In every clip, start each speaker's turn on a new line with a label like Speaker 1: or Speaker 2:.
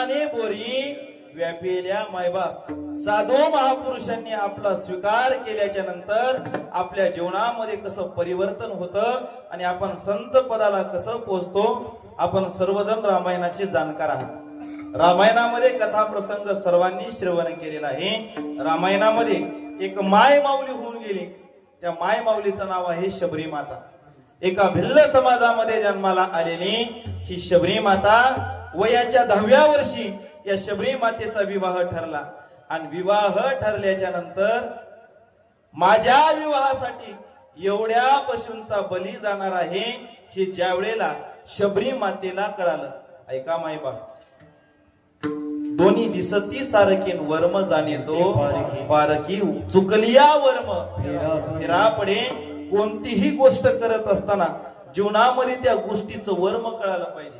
Speaker 1: आनंदाने बोरी व्यापिल्या मायबाप. साधू महापुरुषांनी आपला स्वीकार केल्याच्या नंतर आपल्या जीवनामध्ये कसं परिवर्तन होतं आणि आपण संत पदाला कसं पोहोचतो. आपण सर्वजण रामायणाचे जाणकार आहात. रामायणामध्ये कथा प्रसंग सर्वांनी श्रवण केलेला आहे. रामायणामध्ये एक माय माऊली होऊन गेली. त्या माय माऊलीचं नाव आहे शबरी माता. एका भिल्ल समाजामध्ये जन्माला आलेली ही शबरी माता वयाच्या 10व्या वर्षी या शबरी मातेचा विवाह ठरला. आणि विवाह ठरल्याच्या नंतर माझ्या विवाहासाठी एवढ्या पशूंचा बली जाणार आहे हे ज्या वेळेला शबरी मातेला कळालं. ऐका मायबाप, दोन्ही दिसती सारखीन वर्म जाणे तो पारखी चुकलिया वर्म फिरा पडे. कोणतीही गोष्ट करत असताना जीवनामध्ये त्या गोष्टीचं वर्म कळालं पाहिजे.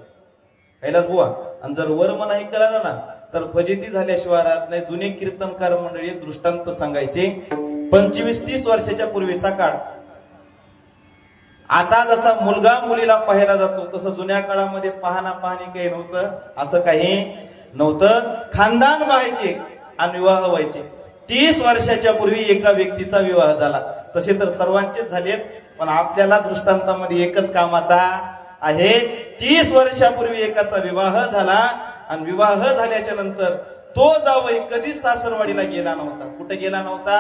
Speaker 1: कैलास बुवा, आणि जर वर्म नाही कळालं ना तर फजिती झाल्याशिवाय राहत नाही. जुने कीर्तनकार मंडळी दृष्टांत सांगायचे. 25-30 वर्षाच्या पूर्वीचा काळ. आता जसा मुलगा मुलीला पाहायला जातो तसं जुन्या काळामध्ये पाहणा पाहणी काही नव्हतं. असं काही नव्हतं. खानदान व्हायचे आणि विवाह व्हायचे. 30 वर्षाच्या पूर्वी एका व्यक्तीचा विवाह झाला. तसे तर सर्वांचेच झालेत, पण आपल्याला दृष्टांतामध्ये एकच कामाचा आहे. 30 वर्षापूर्वी एकाचा विवाह झाला आणि विवाह झाल्याच्या नंतर तो जावई कधीच सासरवाडीला गेला नव्हता. कुठे गेला नव्हता?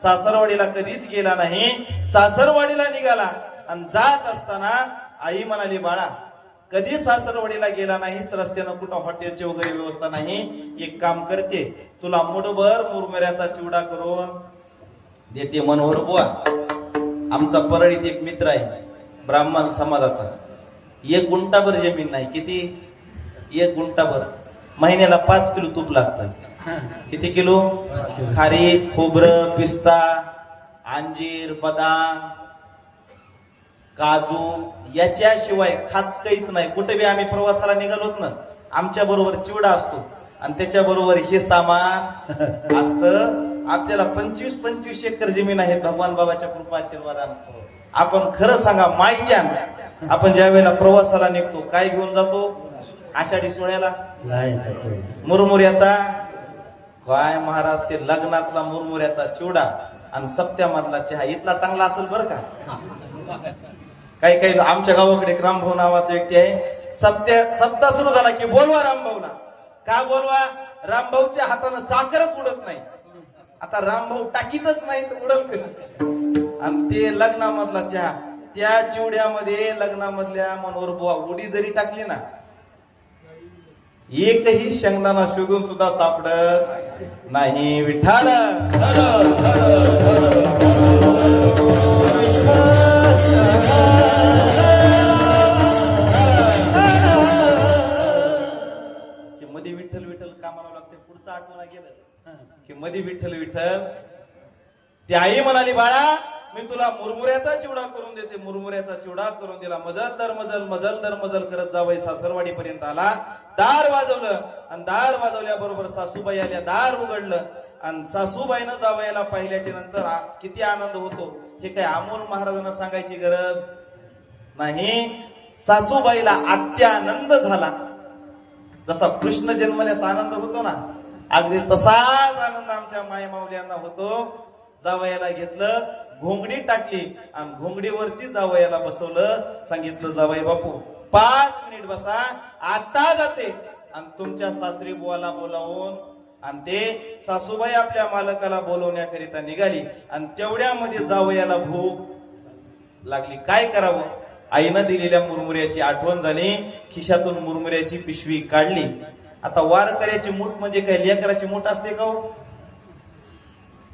Speaker 1: सासरवाडीला कधीच गेला नाही. सासरवाडीला निघाला आणि जात असताना आई म्हणाली, बाळा कधी सासरवाडीला गेला नाहीस, रस्त्यानं कुठं हॉटेलची वगैरे व्यवस्था नाही, एक काम करते, तुला मुठभर मुरमुऱ्याचा चिवडा करून देते. मनोहर बुवा, आमचा परळीत एक मित्र आहे ब्राह्मण समाजाचा. 1 गुंठाभर जमीन नाही. किती? 1 गुंठाभर. महिन्याला 5 किलो तूप लागतं. किती किलो? खारीक, खोबरं, पिस्ता, अंजीर, बदाम, काजू याच्याशिवाय खात काहीच नाही. कुठे बी आम्ही प्रवासाला निघालोत ना, आमच्या बरोबर चिवडा असतो आणि त्याच्या बरोबर हे सामान असतं. आपल्याला 25-25 एकर जमीन आहेत भगवान बाबाच्या कृपा आशीर्वादानं. आपण खरं सांगा माईच्या, आपण ज्या वेळेला प्रवासाला निघतो काय घेऊन जातो? आषाढी सोहळ्याला मुरमुऱ्याचा. काय महाराज, ते लग्नातला मुरमुऱ्याचा चिवडा आणि सप्त्यामधला चहा इथला चांगला असेल बरं का. काही काही आमच्या गावाकडे एक रामभाऊ नावाचा व्यक्ती आहे. सप्ताह सुरू झाला की बोलवा रामभाऊला. का बोलवा? रामभाऊच्या हातानं साखरच उडत नाही. आता रामभाऊ टाकीतच नाही तर उडल कशी? आणि ते लग्नामधला चहा, त्या चिवड्यामध्ये लग्नामधल्या मनोहर बुवा उडी जरी टाकली ना, एकही शेंगदाणा शोधून सुद्धा सापडत नाही. विठ्ठल मध्ये विठ्ठल विठ्ठल कामाला लागते. पुढचं आठवणा गेलं की मध्ये विठ्ठल विठ्ठल. ती आई म्हणाली, बाळा मी तुला मुरमुऱ्याचा चिवडा करून देते. मुरमुऱ्याचा चिवडा करून दिला. मजल दर मजल मजल दर मजल करत जावई सासरवाडी पर्यंत आला. दार वाजवलं आणि दार वाजवल्याबरोबर सासूबाई आल्या. दार उघडलं आणि सासूबाईनं जावयाला पाहिल्याच्या नंतर किती आनंद होतो हे काय अमोल महाराजांना सांगायची गरज नाही. सासूबाईला अत्यानंद झाला. जसा कृष्ण जन्मल्यास आनंद होतो ना, अगदी तसाच आनंद आमच्या माय माऊल्यांना होतो. जावयाला घेतलं, घोंगडी टाकली आणि घोंगडीवरती जावयाला बसवलं. सांगितलं, जावई बापू 5 मिनिट बसा, आता जाते. आणि तुमच्या सासरी बुवाला बोलावून आणि ते सासूबाई आपल्या मालकाला बोलवण्याकरिता निघाली. आणि तेवढ्यामध्ये जावयाला भूक लागली. काय करावं? आईनं दिलेल्या मुरमुऱ्याची आठवण झाली. खिशातून मुरमुऱ्याची पिशवी काढली. आता वारकऱ्याची मूठ म्हणजे काय लेकराची मूठ असते का हो?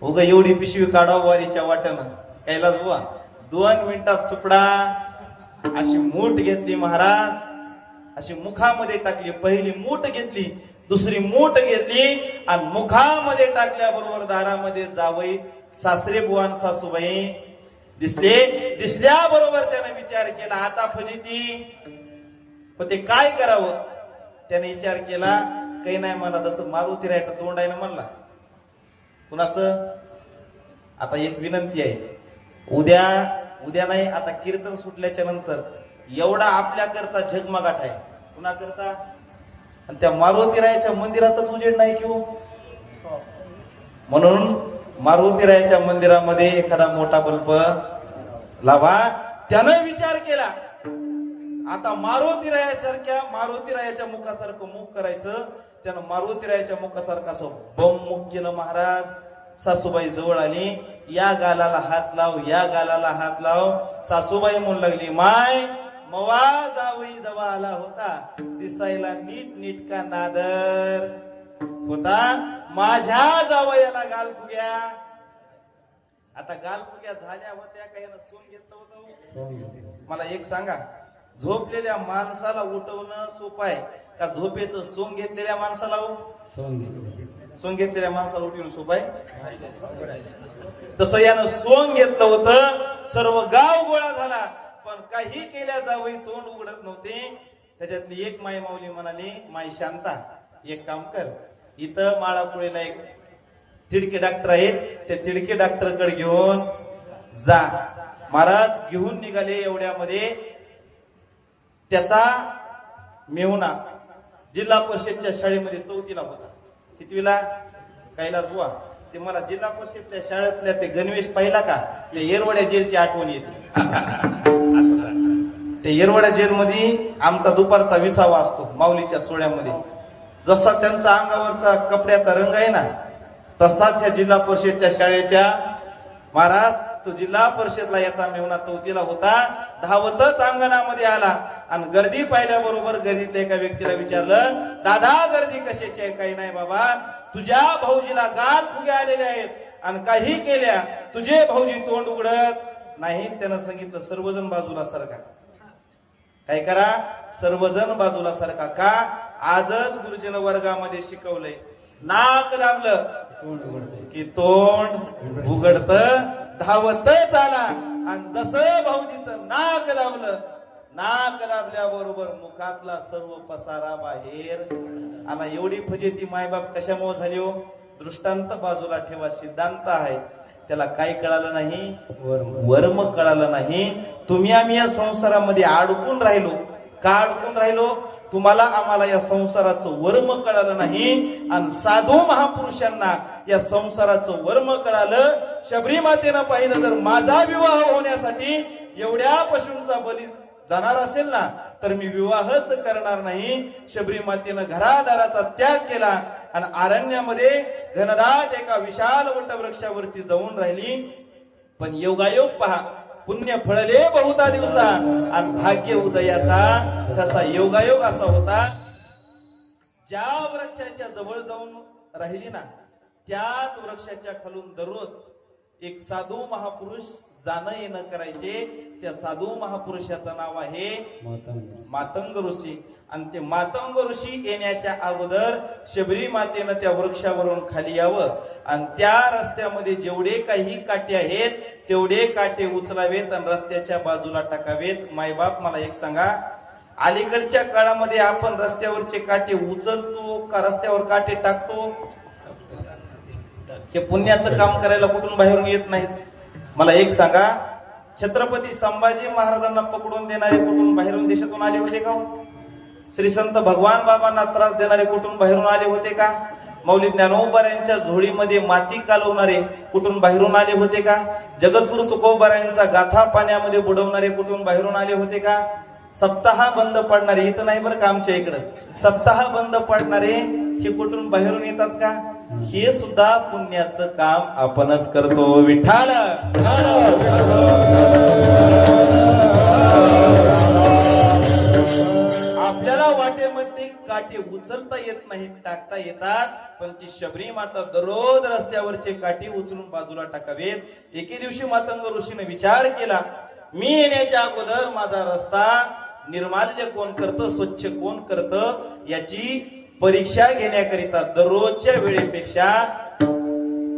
Speaker 1: उगा एवढी पिशवी काढावं वारीच्या वाट्यानं. कैलास बुवा 2 मिनिटात सुपडा अशी मूठ घेतली महाराज, अशी मुखामध्ये टाकली. पहिली मूठ घेतली, दुसरी मूठ घेतली आणि मुखामध्ये टाकल्याबरोबर दारामध्ये जावई सासरे बुवा सासूबाई दिसल्याबरोबर त्याने विचार केला, आता फजिती. पण ते काय करावं? त्याने विचार केला, काही नाही, मला जसं मारुती राहायचं तोंड आहे ना म्हणला. कुणाचं? आता एक विनंती आहे, उद्या नाही, आता कीर्तन सुटल्याच्या नंतर एवढा आपल्या करता झगमगाट आहे. कुणा करता? आणि त्या मारुतीरायाच्या मंदिरातच उजेड नाही की हो. म्हणून मारुतीरायाच्या मंदिरामध्ये एखादा मोठा बल्ब लावा. त्यानं विचार केला आता मारुतीरायाच्या मुखासारखं मुख करायचं. त्यानं मारुतीरायाच्या मुखासारखं असं बम मुख केलं. महाराज सासूबाई जवळ आली. या गालाला हात लाव, या गालाला हात लाव. सासूबाई म्हणू लागली, माय मवा जावई जवळ आला होता, दिसायला नीट नीटका नादर होता, माझ्या जावयाला गाल फुग्या. आता गाल फुग्या झाल्या होत्या काही सोन घेतलं होतं. मला एक सांगा, झोपलेल्या माणसाला उठवणं सोपं आहे का झोपेचं सोंग घेतलेल्या माणसाला? सोंग घेतलेल्या माणसाला उठवणं सोपं आहे? तसं यानं सोंग घेतलं होतं. सर्व गाव गोळा झाला, पण काही केल्या जावई तोंड उघडत नव्हते. त्याच्यातली एक माई माऊली म्हणाली, माई शांता एक काम कर, इथं माळापुळेला एक तिडके डॉक्टर आहेत, ते तिडके डॉक्टर कडे घेऊन जा. महाराज घेऊन निघाले. एवढ्यामध्ये त्याचा मेहुणा जिल्हा परिषदच्या शाळेमध्ये 4थीला होता. कितवीला? कैलास बुवा, ते मला जिल्हा परिषदच्या शाळेतल्या ते गणवेश पाहिला का, त्या येरवड्या जेलची आठवण येते. ते येरवड्या जेलमध्ये आमचा दुपारचा विसावा असतो माऊलीच्या सोहळ्यामध्ये. जसा त्यांचा अंगावरचा कपड्याचा रंग आहे ना, तसाच ह्या जिल्हा परिषदच्या शाळेच्या महाराज तो जिल्हा परिषदला याचा मेहुणा 4थीला होता. धावतच अंगणामध्ये आला आणि गर्दी पाहिल्याबरोबर गर्दीतल्या एका व्यक्तीला विचारलं, दादा गर्दी कशाची आहे? काही नाही बाबा, तुझ्या भाऊजीला गाल फुगे आलेले आहेत आणि काही केल्या, तुझे भाऊजी तोंड उघडत नाही. त्यानं सांगितलं, सर्वजण बाजूला सरका. काय करा? सर्वजण बाजूला सरका. का? आजच गुरुजीन वर्गामध्ये शिकवलंय, नाक दाबलं की तोंड उघडत. धावतच आला आणि जसं भाऊजीचं नाक दाबलं, नाक दाबल्याबरोबर मुखातला सर्व पसारा बाहेर आला. एवढी फजिती मायबाप कशामुळे झाली हो? दृष्टांत बाजूला ठेवा, सिद्धांत आहे. त्याला काय कळालं नाही? वर्म कळालं नाही. तुम्ही आम्ही या संसारामध्ये अडकून राहिलो. का अडकून राहिलो? तुम्हाला आम्हाला या संसाराचं वर्म कळालं नाही. आणि साधू महापुरुषांना या संसाराचं वर्म कळालं. शबरी मातेनं पाहिलं, जर माझा विवाह होण्यासाठी एवढ्या पशूंचा बली जाणार असेल ना, तर मी विवाहच करणार नाही. शबरी मातेनं घरादाराचा त्याग केला आणि अरण्यामध्ये घनदाट एका विशाल वटवृक्षावरती जाऊन राहिली. पण योगायोग पहा, पुण्य फळले बहुता दिवसा आणि भाग्य उदयाचा. तसा योगायोग असा होता, ज्या वृक्षाच्या जवळ जाऊन राहिली ना, त्याच वृक्षाच्या खालून दररोज एक साधू महापुरुष जाणं येणं करायचे. त्या साधू महापुरुषाचं नाव आहे मातंग ऋषी. आणि ते मातंग ऋषी येण्याच्या अगोदर शबरी मातेनं त्या वृक्षावरून खाली यावं आणि त्या रस्त्यामध्ये जेवढे काही काटे आहेत तेवढे काटे उचलावेत आणि रस्त्याच्या बाजूला टाकावेत. मायबाप मला एक सांगा, अलीकडच्या काळामध्ये आपण रस्त्यावरचे काटे उचलतो का रस्त्यावर काटे टाकतो? हे पुण्याचं काम करायला कुठून बाहेरून येत नाहीत. मला एक सांगा, छत्रपती संभाजी महाराजांना पकडून देणारे कुठून बाहेरून देशातून आले होते का? श्री संत भगवान बाबांना त्रास देणारे कुठून बाहेरून आले होते का? मौली ज्ञानोबाऱ्यांच्या झोळीमध्ये माती कालवणारे कुठून बाहेरून आले होते का? जगद्गुरु तुकोबाऱ्यांचा गाथा पाण्यामध्ये बुडवणारे कुठून बाहेरून आले होते का? सप्ताह बंद पडणारे, इथं नाही बरं का, आमच्या इकडं सप्ताह बंद पडणारे हे कुठून बाहेरून येतात का? हे सुद्धा पुण्याचं काम आपणच करतो. विठ्ठल आपल्याला वाटेमध्ये काटे उचलता येत नाही, टाकता येतात, पण ती शबरी माता दररोज रस्त्यावरचे काटे उचलून बाजूला टाकावेत. एके दिवशी मातंग ऋषीने विचार केला, मी येण्याच्या अगोदर माझा रस्ता निर्माल्य कोण करतं, स्वच्छ कोण करतं, याची परीक्षा घेण्याकरिता दररोजच्या वेळेपेक्षा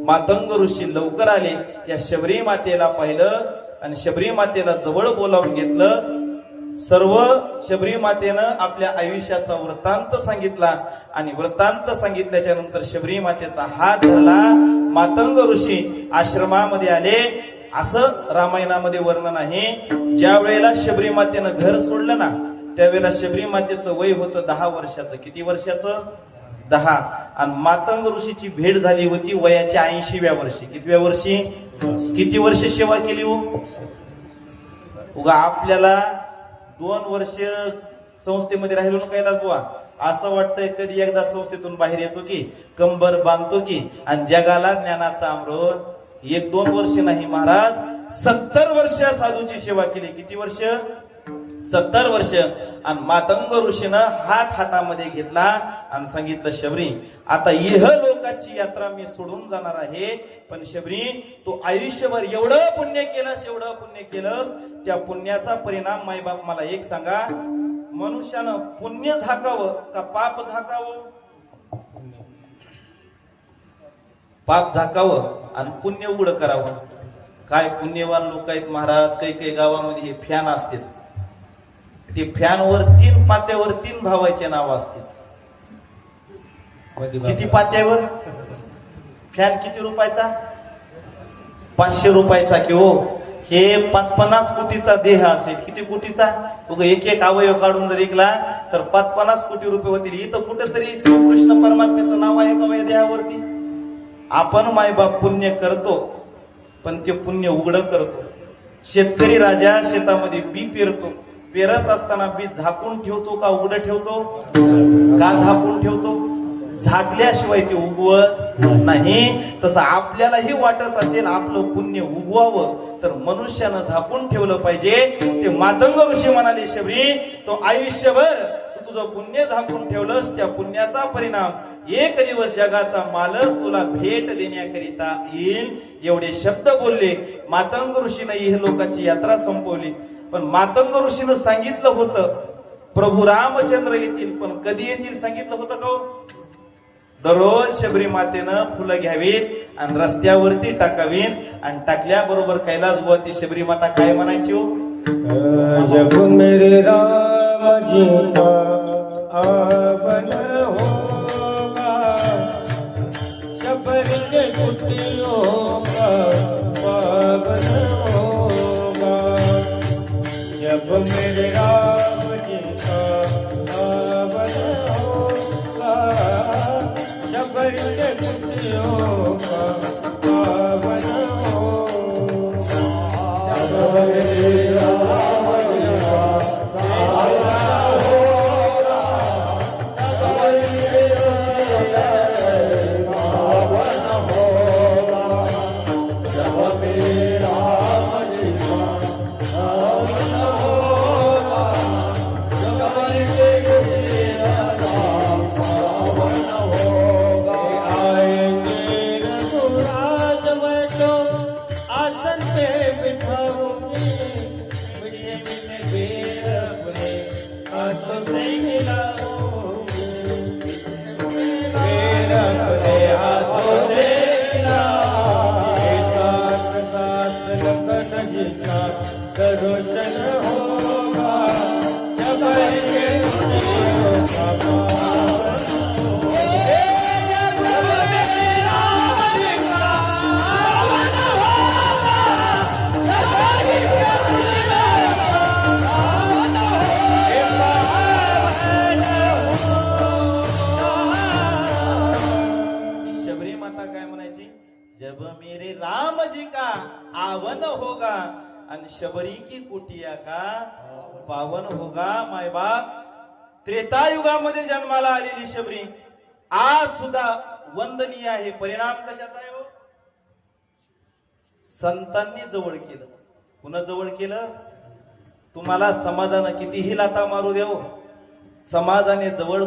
Speaker 1: मातंग ऋषी लवकर आले. या शबरी मातेला पाहिलं आणि शबरी मातेला जवळ बोलावून घेतलं. सर्व शबरी मातेनं आपल्या आयुष्याचा वृत्तांत सांगितला आणि वृत्तांत सांगितल्याच्या नंतर शबरी मातेचा हात धरला. मातंग ऋषी आश्रमामध्ये आले. असं रामायणामध्ये वर्णन आहे, ज्या वेळेला शबरी मातेनं घर सोडलं ना, त्यावेळेला शबरी मातेचं वय होतं 10 वर्षाचं. किती वर्षाचं? 10. आणि मातंग ऋषीची भेट झाली होती वयाच्या 80व्या वर्षी. कितव्या वर्षी? किती वर्ष सेवा केली हो? उगा आपल्याला 2 वर्ष संस्थेमध्ये राहिलो ना कैलास बुवा, असं वाटतंय कधी एकदा संस्थेतून बाहेर येतो की कंबर बांधतो की आणि जगाला ज्ञानाचा अमृत. 1-2 वर्ष नाही महाराज, 70 वर्ष साधूची सेवा केली. किती वर्ष? 70 वर्ष. आणि मातंग ऋषीनं हातामध्ये घेतला आणि सांगितलं, शबरी आता इह लोकाची यात्रा मी सोडून जाणार आहे, पण शबरी तू आयुष्यभर एवढं पुण्य केलंस, एवढं पुण्य केलंस, त्या पुण्याचा परिणाम मायबाप मला एक सांगा, मनुष्यानं पुण्य झाकावं का पाप झाकावं? पाप झाकावं आणि पुण्य उघड करावं. काय पुण्यवान लोक आहेत महाराज, काही काही गावामध्ये हे फॅन असतात, ते फॅनवर 3 पात्यावर 3 भावाचे नाव असतात. किती पात्यावर? फॅन किती रुपयाचा? 500 रुपयाचा कि हो. हे 50 कोटीचा देह असेल. किती कोटीचा? एक अवयव काढून जर ऐकला तर 50 कोटी रुपये होतील. इथं कुठेतरी श्रीकृष्ण परमात्म्याचं नाव आहे का या देहावरती? आपण मायबाप पुण्य करतो, पण ते पुण्य उघड करतो. शेतकरी राजा शेतामध्ये बी पेरतो, पेरत असताना बी झाकून ठेवतो का उघड ठेवतो? का झाकून ठेवतो? झाकल्याशिवाय ते उगवत नाही. तसं आपल्यालाही वाटत असेल आपलं पुण्य उगवावं, तर मनुष्यानं झाकून ठेवलं पाहिजे. ते मातंग ऋषी म्हणाले, शबरी तो आयुष्यभर तू तुझं पुण्य झाकून ठेवलंस, त्या पुण्याचा परिणाम एक दिवस जगाचा मालक तुला भेट देण्याकरिता येईल. एवढे शब्द बोलले. मातंग ऋषीनं ही लोकांची यात्रा संपवली. पण मातंग ऋषीनं सांगितलं होतं प्रभू रामचंद्र येतील, पण कधी येतील सांगितलं होतं का? दररोज शबरी मातेनं फुलं घ्यावीत आणि रस्त्यावरती टाकावीत, आणि टाकल्याबरोबर कैलास बुवा ती शबरी माता काय म्हणायची हो?
Speaker 2: जब मेरे राम जी का आवन होगा, शबरी के कुटियों का पावन होगा। जब मेरे राम जी का आवन होगा, शबरी के कुटियों का पावन होगा। जब मेरे राम जी का आवन होगा, शबरी के कुटियों का पावन होगा। जब मेरे राम जी का आवन होगा, शबरी के कुटियों का पावन होगा। आएंगे रघुराज मैं तो आसन पे बिठाऊंगी, मुझे बिन बेर अपने हाथों से हिलाऊंगी, बेर अपने हाथों से हिलाऊंगी। साथ साथ लखन जी का दर्शन होगा, शबरी के कुटियों का पावन होगा। जब मेरे राम जी का आवन होगा, शबरी के कुटियों का पावन होगा।
Speaker 1: शबरी माता काय म्हणायची? जब मेरे राम जी का आवन होगा आणि शबरी की कुटिया का पावन होगा. माय बाप, त्रेतायुगामध्ये जन्माला आलेली शबरी आज सुद्धा वंदनीय आहे. परिणाम कशाचा आहे हो? संतांनी जवळ केलं. पुन्हा जवळ केलं. तुम्हाला समाजानं कितीही लाता मारू देव, समाजाने जवळ